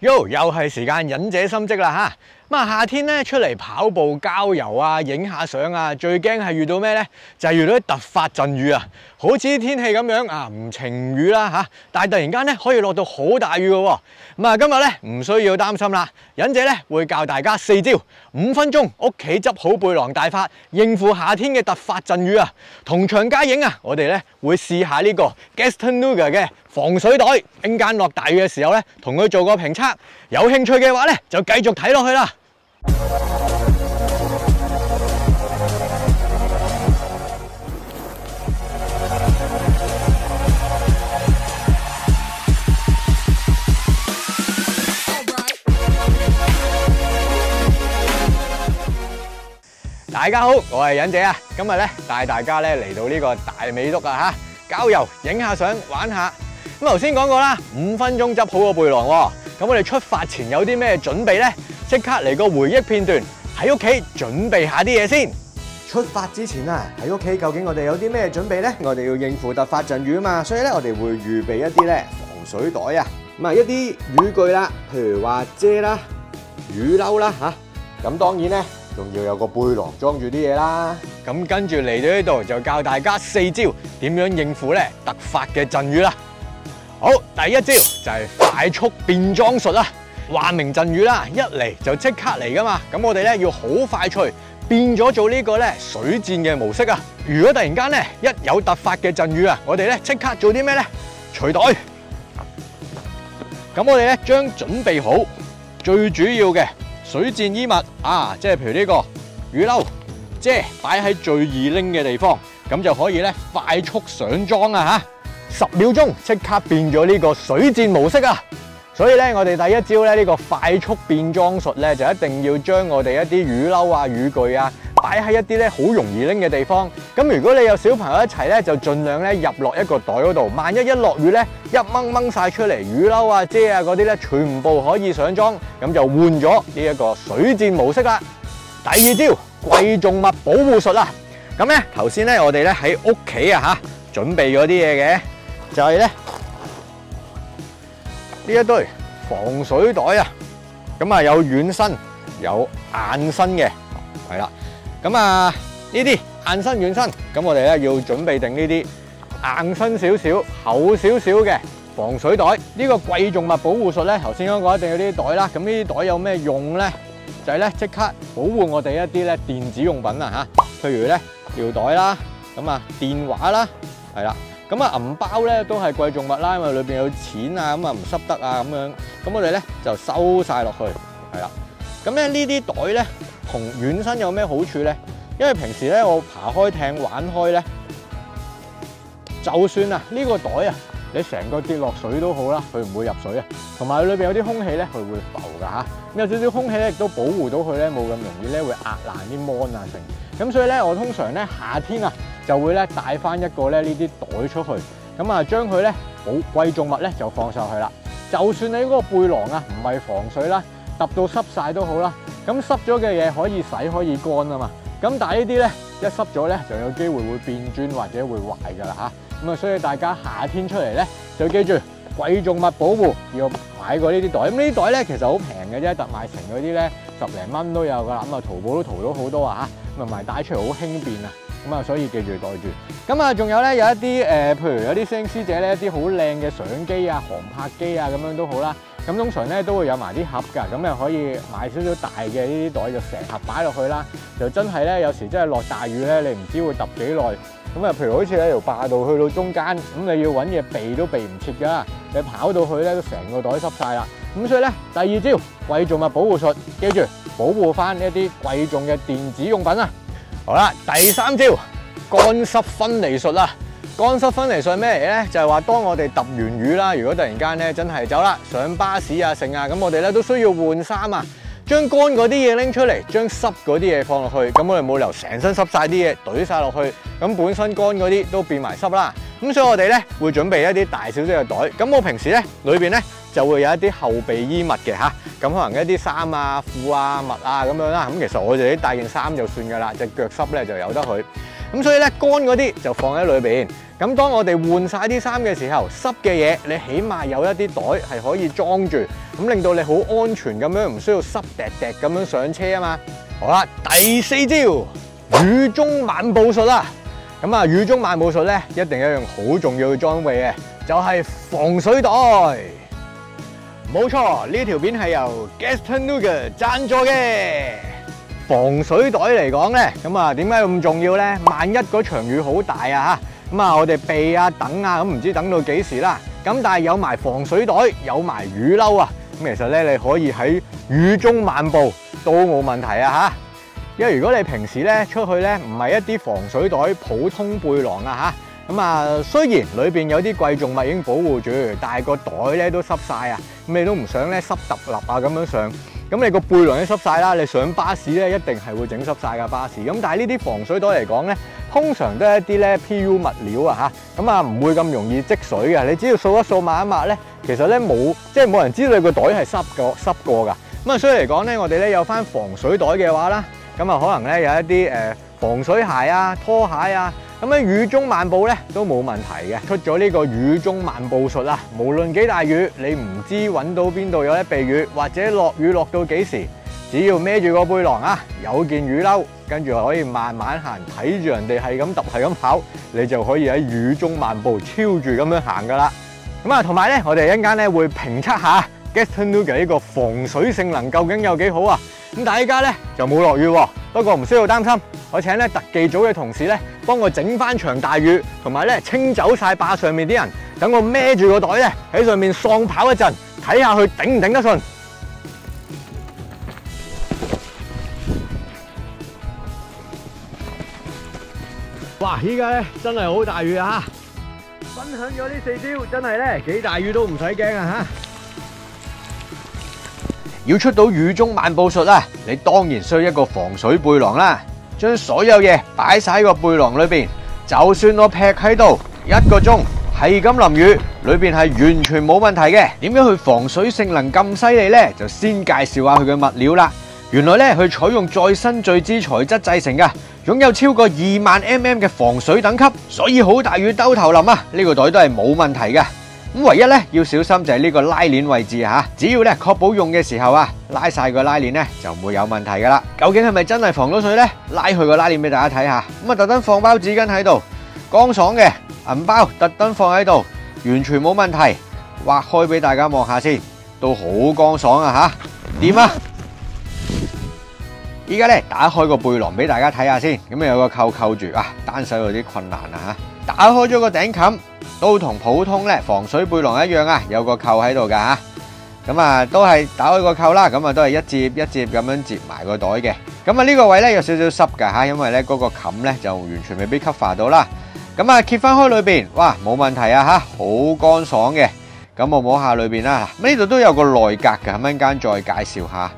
又係時間忍者心跡啦嚇！咁啊夏天咧出嚟跑步、郊遊啊、影下相啊，最驚係遇到咩咧？就係遇到啲突發陣雨啊！好似啲天氣咁樣啊，唔晴雨啦嚇，但係突然間咧可以落到好大雨嘅喎。咁啊今日咧唔需要擔心啦，忍者咧會教大家4招，5分鐘屋企執好背囊大法，應付夏天嘅突發陣雨啊！同場加映啊，我哋咧會試下呢個 Gastonuga 嘅防水袋，陣間落大雨嘅時候咧，同佢做個評測。有興趣嘅話咧，就繼續睇落去啦。大家好，我係忍者啊！今日咧帶大家咧嚟到呢個大美督啊嚇，郊遊影下相玩下。咁頭先講過啦，5分鐘執好個背囊喎。咁我哋出發前有啲咩準備呢？即刻嚟個回憶片段，喺屋企準備下啲嘢先。出發之前啊，喺屋企究竟我哋有啲咩準備呢？我哋要應付突發陣雨啊嘛，所以咧我哋會預備一啲咧防水袋啊，咁啊一啲雨具啦，譬如話遮啦、雨褸啦嚇。咁當然咧，仲要有個背囊裝住啲嘢啦。咁跟住嚟到呢度就教大家4招點樣應付咧突發嘅陣雨啦。好，第一招就係快速變裝術啦。話明陣雨啦，一嚟就即刻嚟噶嘛。咁我哋咧要好快脆變咗做呢個咧水戰嘅模式啊。如果突然間咧一有突發嘅陣雨啊，我哋咧即刻做啲咩咧？除袋。咁我哋咧將準備好最主要嘅水戰衣物啊，即係譬如呢個雨褸、遮擺喺最易拎嘅地方，咁就可以咧快速上妝啊嚇！10秒鐘即刻變咗呢個水戰模式啊！所以咧，我哋第一招咧呢個快速變裝術咧，就一定要將我哋一啲雨褸啊、雨具啊擺喺一啲咧好容易拎嘅地方。咁如果你有小朋友一齊咧，就盡量咧入落一個袋嗰度。萬一落雨咧，一掹晒出嚟，雨褸啊、遮啊嗰啲咧，全部可以上妝，咁就換咗呢一個水戰模式啦。第二招貴重物保護術啊！咁咧頭先咧我哋咧喺屋企啊嚇準備咗啲嘢嘅。就係咧呢一堆防水袋啊，咁啊有軟身有硬身嘅，係啦，咁啊呢啲硬身軟身，咁我哋咧要準備定呢啲硬身少少、厚少少嘅防水袋。呢個貴重物保護術咧，頭先講過一定要呢啲袋啦。咁呢啲袋有咩用咧？就係咧即刻保護我哋一啲咧電子用品啊嚇，譬如咧尿袋啦，咁啊電話啦，係啦。咁啊，銀包咧都係貴重物啦，因為裏邊有錢啊，咁啊唔濕得啊咁樣。咁我哋咧就收晒落去，係啦。咁咧呢啲袋咧同軟身有咩好處咧？因為平時咧我爬開艇玩開咧，就算啊呢個袋啊，你成個跌落水都好啦，佢唔會入水啊。同埋裏邊有啲空氣咧，佢會浮㗎嚇。咁有少少空氣咧，亦都保護到佢咧，冇咁容易咧會壓爛啲 mon 啊成。咁所以咧，我通常咧夏天啊，就會咧帶翻一個咧呢啲袋出去，咁啊將佢咧貴重物咧就放上去啦。就算你嗰個背囊啊唔係防水啦，揼到濕晒都好啦，咁濕咗嘅嘢可以洗可以乾啊嘛。咁但係呢啲咧一濕咗咧就有機會會變磚或者會壞㗎啦嚇。咁啊所以大家夏天出嚟咧就記住貴重物保護要買過呢啲袋。咁呢啲袋咧其實好平嘅啫，特賣城嗰啲咧10零蚊都有㗎啦。咁啊淘寶都淘到好多啊嚇，咁啊賣帶出嚟好輕便啊。咁啊，所以記住袋住。咁啊，仲有咧有一啲譬如有啲師兄師姐咧，一啲好靚嘅相機啊、航拍機啊，咁樣都好啦。咁通常咧都會有埋啲盒㗎，咁又可以買少少大嘅呢啲袋，就成盒擺落去啦。就真係咧，有時真係落大雨咧，你唔知會揼幾耐。咁啊，譬如好似喺條壩道去到中間，咁你要揾嘢避都避唔切㗎。你跑到去咧都成個袋濕晒啦。咁所以咧，第二招貴重物保護術，記住保護翻一啲貴重嘅電子用品啊！好啦，第3招乾濕分離術啦。乾濕分離術係咩嚟咧？就係話當我哋揼完雨啦，如果突然間咧真係走啦，上巴士啊剩啊，咁我哋咧都需要換衫啊。將乾嗰啲嘢拎出嚟，將濕嗰啲嘢放落去，咁我哋冇理由成身濕晒啲嘢懟晒落去，咁本身乾嗰啲都變埋濕啦。咁所以我哋咧會準備一啲大少少嘅袋。咁我平時咧裏邊咧就會有一啲後備衣物嘅嚇，咁可能一啲衫啊、褲啊、襪啊咁樣啦。咁其實我哋啲帶件衫就算㗎啦，隻腳濕咧就由得佢。咁所以咧乾嗰啲就放喺裏邊。咁當我哋換晒啲衫嘅時候，濕嘅嘢你起碼有一啲袋係可以裝住，咁令到你好安全咁樣，唔需要濕滴滴咁樣上車啊嘛。好啦，第4招雨中漫步術啦。咁啊，雨中漫步術咧，一定有一樣好重要嘅裝備嘅，就係防水袋。冇錯，呢條片係由 Gastanuga 贊助嘅。防水袋嚟講咧，咁啊點解咁重要咧？萬一嗰場雨好大啊嚇，咁啊我哋避啊等啊，咁唔知等到幾時啦。咁但係有埋防水袋，有埋雨褸啊，咁其實咧你可以喺雨中漫步都冇問題啊嚇。因為如果你平時咧出去咧唔係一啲防水袋普通背囊啊嚇，咁啊雖然裏邊有啲貴重物已經保護住，但係個袋咧都濕晒啊，咁你都唔想咧濕揼立啊咁樣上。咁你個背囊都濕晒啦，你上巴士咧一定係會整濕晒架巴士。咁但係呢啲防水袋嚟講咧，通常都係一啲咧 PU 物料啊嚇，咁啊唔會咁容易積水嘅。你只要掃一掃抹一抹咧，其實咧冇人知道你個袋係濕過㗎。咁啊所以嚟講咧，我哋咧有翻防水袋嘅話啦，咁啊可能咧有一啲防水鞋啊、拖鞋啊。咁喺雨中漫步咧都冇問題嘅，出咗呢個雨中漫步術啊！無論幾大雨，你唔知揾到邊度有得避雨，或者落雨落到幾時，只要孭住個背囊啊，有件雨褸，跟住可以慢慢行，睇住人哋係咁揼係咁跑，你就可以喺雨中漫步超住咁樣行噶啦。咁啊，同埋咧，我哋一陣間咧會評測下 Gastanuga 呢個防水性能究竟有幾好啊！咁但係依家咧就冇落雨喎，不過唔需要擔心。我請咧特技組嘅同事咧，幫我整翻場大雨，同埋咧清走晒壩上面啲人，等我孭住個袋咧喺上面喪跑一陣，睇下佢頂唔頂得順。哇！依家咧真係好大雨啊！分享咗呢4招，真係咧幾大雨都唔使驚啊嚇！要出到雨中漫步術啊，你當然需要一個防水背囊啦。將所有嘢擺晒喺個背囊裏邊，就算我劈喺度1個鐘，係咁淋雨，裏邊係完全冇問題嘅。點解佢防水性能咁犀利呢？就先介紹下佢嘅物料啦。原來咧，佢採用再生聚酯材質製成嘅，擁有超過2萬 mm 嘅防水等級，所以好大雨兜頭淋啊，呢個袋都係冇問題嘅。咁唯一咧要小心就係呢個拉鏈位置嚇，只要咧確保用嘅時候啊，拉晒個拉鏈咧就唔會有問題噶啦。究竟係咪真係防到水咧？拉去個拉鏈俾大家睇下。咁啊，特登放包紙巾喺度，乾爽嘅銀包特登放喺度，完全冇問題。挖開俾大家望下先，都好乾爽啊嚇！掂啊！依家咧打開個背囊俾大家睇下先，咁啊有個扣扣住啊，單手有啲困難啊嚇。打開咗個頂冚。都同普通咧防水背囊一樣啊，有個扣喺度噶吓，咁啊都係打開個扣啦，咁啊都係一摺一摺咁樣摺埋個袋嘅。咁啊呢個位咧有少少濕噶吓，因為咧嗰個冚咧就完全未必 cover 到啦。咁啊揭翻開裏邊，哇冇問題啊吓，好乾爽嘅。咁我摸下裏邊啦，呢度都有個內格噶，咁陣間再介紹下。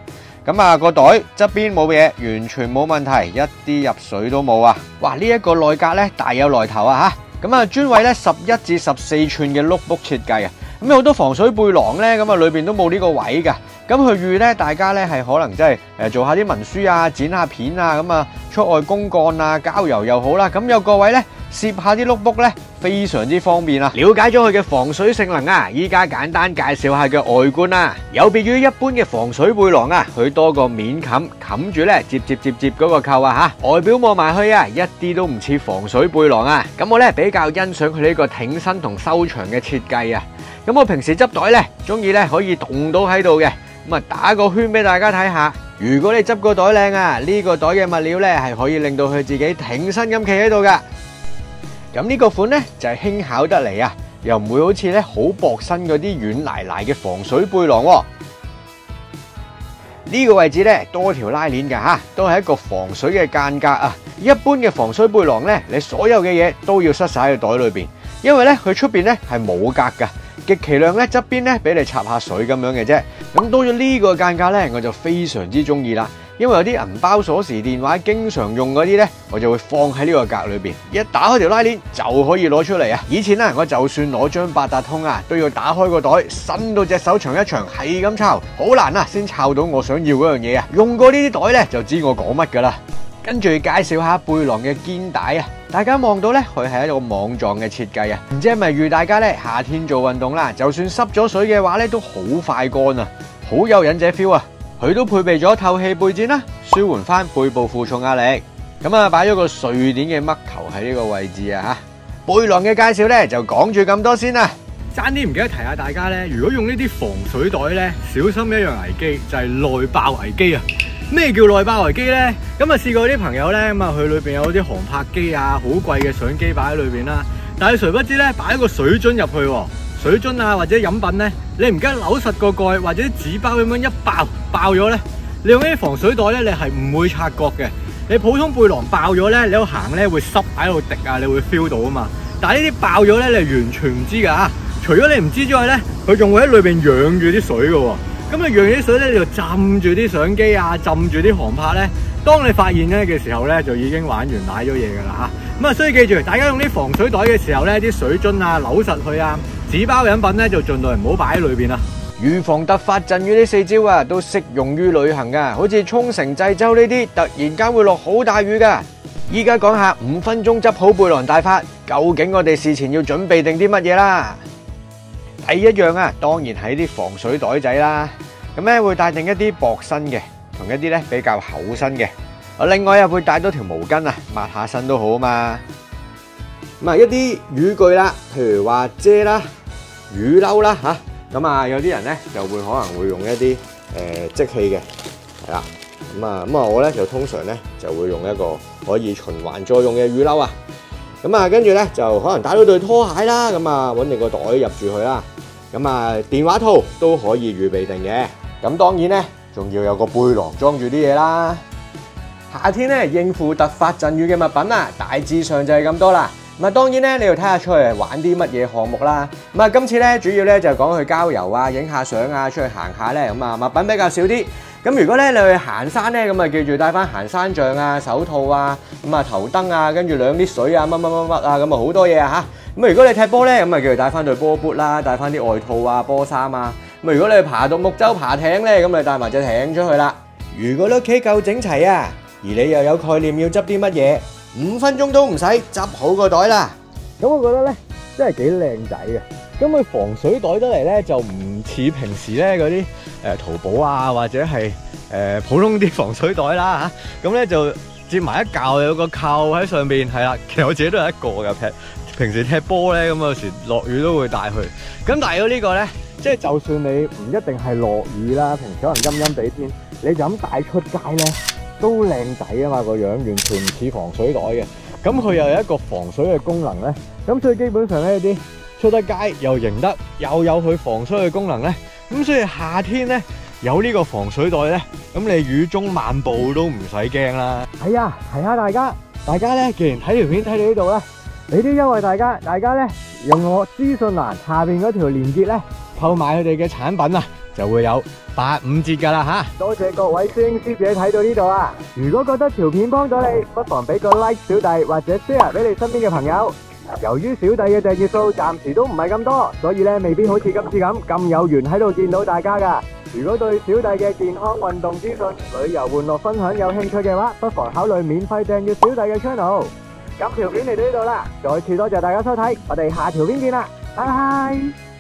咁啊個袋側邊冇嘢，完全冇問題，一啲入水都冇啊。哇呢一個內格咧大有來頭啊吓！咁啊，專為咧11至14寸嘅 notebook 設計啊，咁有好多防水背囊咧，咁啊裏邊都冇呢個位噶，咁佢預咧大家咧係可能真係做下啲文書啊、剪下片啊，咁啊出外公幹啊、郊遊又好啦，咁有個位咧攝下啲 notebook 咧，非常之方便啊！了解咗佢嘅防水性能啊，依家簡單介紹下嘅外觀啦。有別於一般嘅防水背囊啊，佢多個面冚冚住咧，接嗰個扣啊嚇，外表望埋去啊，一啲都唔似防水背囊啊。咁我咧比較欣賞佢呢個挺身同收長嘅設計啊。咁我平時執袋咧，中意咧可以動到喺度嘅，咁啊打個圈俾大家睇下。如果你執個袋靚啊，呢個袋嘅物料咧係可以令到佢自己挺身咁企喺度噶。咁呢個款咧就係輕巧得嚟啊，又唔會好似咧好薄身嗰啲軟賴賴嘅防水背囊喎。呢個位置咧多條拉鏈㗎嚇，都係一個防水嘅間隔啊。一般嘅防水背囊咧，你所有嘅嘢都要塞晒喺袋裏邊，因為咧佢出邊咧係冇格㗎，極其量咧側邊咧俾你插下水咁樣嘅啫。咁多咗呢個間隔咧，我就非常之中意啦。因為有啲銀包、鎖匙、電話經常用嗰啲呢，我就會放喺呢個格裏邊，一打開條拉鏈就可以攞出嚟啊！以前呢，我就算攞張八達通啊，都要打開個袋，伸到隻手長一長，係咁抄，好難啊，先抄到我想要嗰樣嘢啊！用過呢啲袋呢，就知我講乜噶啦。跟住介紹下背囊嘅肩帶啊，大家望到咧，佢係一個網狀嘅設計啊，唔知係咪預大家咧夏天做運動啦，就算濕咗水嘅話咧，都好快乾啊，好有忍者 feel 啊！佢都配備咗透氣背墊啦，舒緩翻背部負重壓力。咁啊，擺咗個瑞典嘅嘜頭喺呢個位置啊嚇。背囊嘅介紹咧就講住咁多先啦。爭啲唔記得提下大家咧，如果用呢啲防水袋咧，小心一樣危機，就係內爆危機啊！咩叫內爆危機咧？咁啊試過啲朋友咧，咁啊佢裏邊有啲航拍機啊，好貴嘅相機擺喺裏邊啦。但係誰不知咧，擺一個水樽入去喎，水樽啊或者飲品咧，你唔記得扭實個蓋或者紙包咁樣一爆咗咧，你用呢啲防水袋咧，你係唔會察覺嘅。你普通背囊爆咗咧，你喺度行咧會濕喺度滴啊，你會 feel 到啊嘛。但係呢啲爆咗咧，你係完全唔知㗎嚇。除咗你唔知之外咧，佢仲會喺裏邊養住啲水嘅喎。咁啊，養住啲水咧，你就浸住啲相機啊，浸住啲航拍咧。當你發現咧嘅時候咧，就已經玩完瀨咗嘢㗎啦嚇。咁啊，所以記住，大家用啲防水袋嘅時候咧，啲水樽啊扭實佢啊，紙包飲品咧就盡量唔好擺喺裏邊啦。預防突發陣雨呢4招啊，都適用於旅行㗎。好似沖繩、濟州呢啲，突然間會落好大雨㗎。依家講下5分鐘執好背囊大法，究竟我哋事前要準備定啲乜嘢啦？第一樣啊，當然係啲防水袋仔啦。咁咧會帶定一啲薄身嘅，同一啲咧比較厚身嘅。另外啊會帶多條毛巾啊，抹下身都好啊嘛。咁啊一啲雨具啦，譬如話遮啦、雨褸啦嚇。咁啊有啲人咧就會可能會用一啲即棄嘅，係啦。咁啊我咧就通常咧就會用一個可以循環再用嘅雨褸啊。咁啊跟住咧就可能帶到對拖鞋啦，咁啊揾定個袋入住佢啦。咁啊電話套都可以預備定嘅。咁當然咧仲要有個背囊裝住啲嘢啦。夏天咧應付突發陣雨嘅物品啊，大致上就係咁多啦。咁啊當然咧你要睇下出去玩啲乜嘢項目啦。咁啊今次咧主要咧就講去郊遊啊、影下相啊、出去行下咧，咁啊物品比較少啲。咁如果咧你去行山咧，咁啊記住帶翻行山杖啊、手套啊、咁啊頭燈啊，跟住兩啲水啊、乜啊，咁啊好多嘢啊嚇。咁如果你踢波咧，咁啊記住帶翻對波 boot 啦，帶翻啲外套啊、波衫啊。咁如果你去爬獨木舟、爬艇咧，咁你帶埋隻艇出去啦。如果你屋企夠整齊啊，而你又有概念要執啲乜嘢，5分鐘都唔使執好個袋啦。咁我覺得咧真係幾靚仔嘅。咁佢防水袋得嚟咧，就唔似平時咧嗰啲淘寶啊，或者係普通啲防水袋啦嚇。咁咧就接埋一嚿，有個扣喺上邊，係啦。其實我自己都有一個㗎，平時踢波咧，咁有時落雨都會帶去。咁但係呢個咧，即係就算你唔一定係落雨啦，平時可能陰陰地天，你就咁帶出街咧，都靚仔啊嘛，個樣完全唔似防水袋嘅。咁佢又有一個防水嘅功能咧，咁所以基本上咧啲出得街又型得，又有佢防水嘅功能咧，咁所以夏天咧有呢個防水袋咧，咁你雨中漫步都唔使驚啦。係啊，提下大家咧，既然睇條片睇到呢度啦，俾啲優惠大家咧用我資訊欄下邊嗰條連結咧購買佢哋嘅產品啊，就會有85折噶啦吓。多謝各位師兄師姐睇到呢度啊！如果覺得條片幫到你，不妨俾個 like 小弟或者 share 俾你身邊嘅朋友。由於小弟嘅訂閱數暫時都唔係咁多，所以咧未必好似今次咁有緣喺度見到大家噶。如果對小弟嘅健康運動資訊、旅遊玩樂分享有興趣嘅話，不妨考慮免費訂閱小弟嘅 channel。咁條片嚟到呢度啦，再次多謝大家收睇，我哋下條片見啦，拜拜。